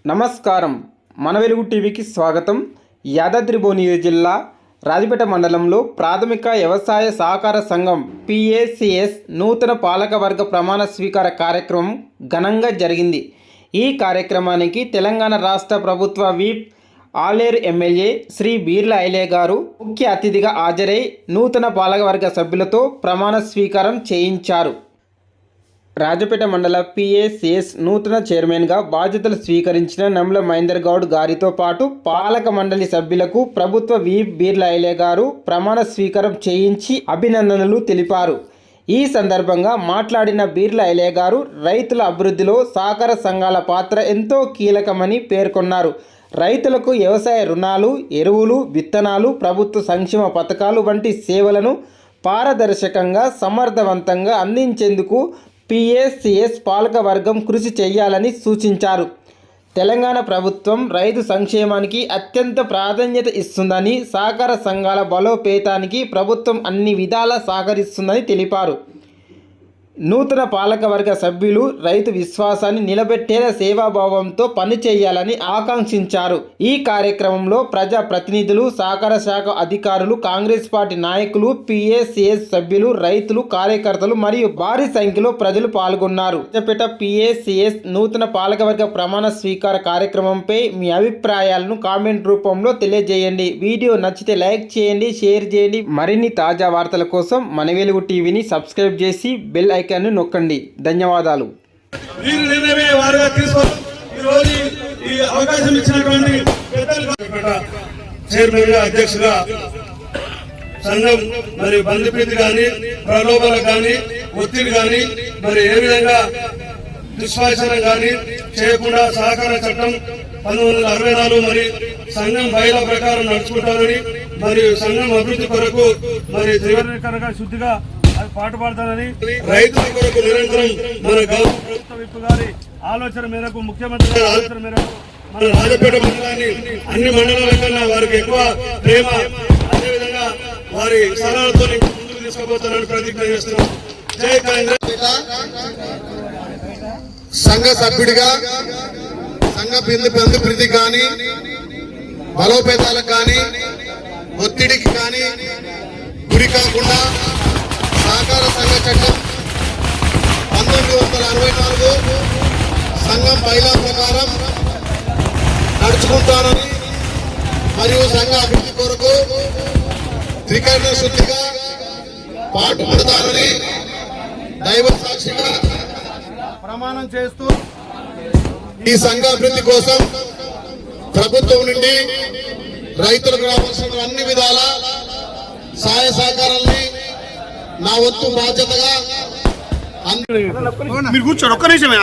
నమస్కారం. మన వెలుగు టీవీకి స్వాగతం. యాదాద్రి భువనగిరి జిల్లా రాజపేట మండలంలో ప్రాథమిక వ్యవసాయ సహకార సంఘం PACS నూతన పాలకవర్గ ప్రమాణ స్వీకార కార్యక్రమం ఘనంగా జరిగింది. ఈ కార్యక్రమానికి తెలంగాణ రాష్ట్ర ప్రభుత్వ విప్ ఆలేరు ఎమ్మెల్యే శ్రీ బీర్ల ఐలయ్య గారు ముఖ్య అతిథిగా హాజరై నూతన పాలకవర్గ సభ్యులతో ప్రమాణ స్వీకారం చేయించారు. రాజపేట మండల PACS నూతన చైర్మన్గా బాధ్యతలు స్వీకరించిన నమ్ల మహేందర్ గౌడ్ గారితో పాటు పాలక మండలి సభ్యులకు ప్రభుత్వ విప్ బీర్ల ఐలయ్య గారు ప్రమాణ స్వీకారం చేయించి అభినందనలు తెలిపారు. ఈ సందర్భంగా మాట్లాడిన బీర్ల ఐలయ్య గారు రైతుల అభివృద్ధిలో సహకార సంఘాల పాత్ర ఎంతో కీలకమని పేర్కొన్నారు. రైతులకు వ్యవసాయ రుణాలు, ఎరువులు, విత్తనాలు, ప్రభుత్వ సంక్షేమ పథకాలు వంటి సేవలను పారదర్శకంగా సమర్థవంతంగా అందించేందుకు PACS పాలకవర్గం కృషి చేయాలని సూచించారు. తెలంగాణ ప్రభుత్వం రైతు సంక్షేమానికి అత్యంత ప్రాధాన్యత ఇస్తుందని, సహకార సంఘాల బలోపేతానికి ప్రభుత్వం అన్ని విధాలా సహకరిస్తుందని తెలిపారు. నూతన పాలకవర్గ సభ్యులు రైతు విశ్వాసాన్ని నిలబెట్టేలా సేవాభావంతో పనిచేయాలని ఆకాంక్షించారు. ఈ కార్యక్రమంలో ప్రజా ప్రతినిధులు, సహకార శాఖ అధికారులు, కాంగ్రెస్ పార్టీ నాయకులు, PACS సభ్యులు, రైతులు, కార్యకర్తలు మరియు భారీ సంఖ్యలో ప్రజలు పాల్గొన్నారు. రాజపేట PACS నూతన పాలకవర్గ ప్రమాణ స్వీకార కార్యక్రమంపై మీ అభిప్రాయాలను కామెంట్ రూపంలో తెలియజేయండి. వీడియో నచ్చితే లైక్ చేయండి, షేర్ చేయండి. మరిన్ని తాజా వార్తల కోసం మన వెలుగు టీవీని సబ్స్క్రైబ్ చేసి బెల్ ఐకాన్ని నొక్కండి. ధన్యవాదాలు. అధ్యక్షుగా సంఘం మరి బంధుప్రీతి కానీ, ప్రలోభాలు కానీ, ఒత్తిడి కానీ, మరి ఏ విధంగా దుష్పాచనం కానీ చేయకుండా సహకార చట్టం 1964 మరి సంఘం బయల ప్రకారం నడుచుకుంటారని, మరియు సంఘం అభివృద్ధి కొరకు మరి త్రివర్ణకరంగా శుద్ధిగా పాటుపడతానని, రైతుల కొరకు నిరంతరం మన ప్రభుత్వ విప్ గారి ఆలోచన మేరకు, ముఖ్యమంత్రి గారి ఆలోచన మేరకు మన రాజపేట మండలాన్ని అన్ని మండలాల కన్నా వారికి ఎక్కువ ప్రేమ, అదేవిధంగా వారి సలహాలతో ముందుకు తీసుకుపోతానని ప్రతిజ్ఞ చేస్తున్నాం. జై కాంగ్రెస్. సంఘ సభ్యుడిగా సంఘ బంధు ప్రీతి కానీ, బలోపేతాలకు కానీ, ఒత్తిడికి కానీ గురి కాకుండా సహకార సంఘ చట్టం 1964 సంఘం బైలా ప్రకారం నడుచుకుంటానని, మరియు సంఘ అభివృద్ధి కొరకు త్రికరణ శుద్ధిగా పాటుపడతానని దైవ సాక్షిగా ప్రమాణం చేస్తూ ఈ సంఘ అభివృద్ధి కోసం ప్రభుత్వం నుండి రైతులకు రావాల్సిన అన్ని విధాల సహాయ సహకారాలని నా వంతు బాధ్యతగా మీరు కూర్చోండి. ఒక్క నిమిషమే